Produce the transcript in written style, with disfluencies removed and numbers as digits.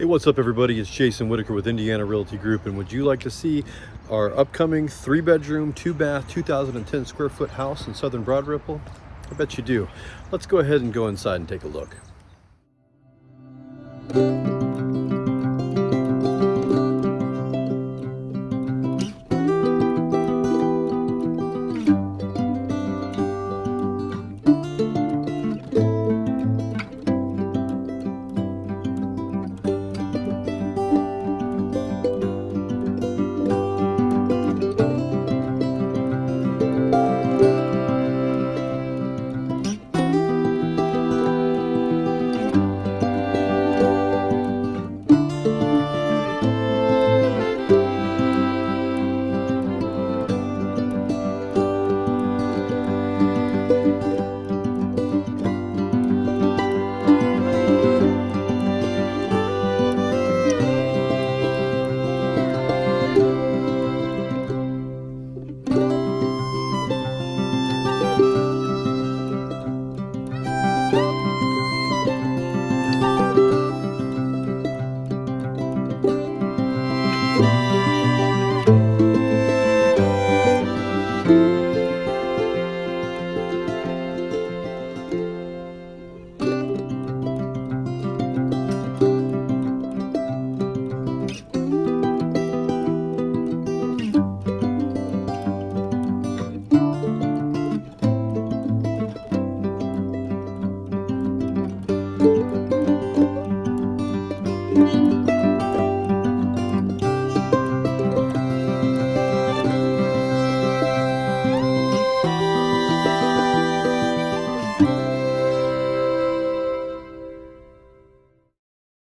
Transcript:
Hey, what's up everybody? It's Jason Whitaker with Indiana Realty Group, and would you like to see our upcoming 3-bedroom, 2-bath, 2010 square foot house in Southern Broad Ripple? I bet you do. Let's go ahead and go inside and take a look.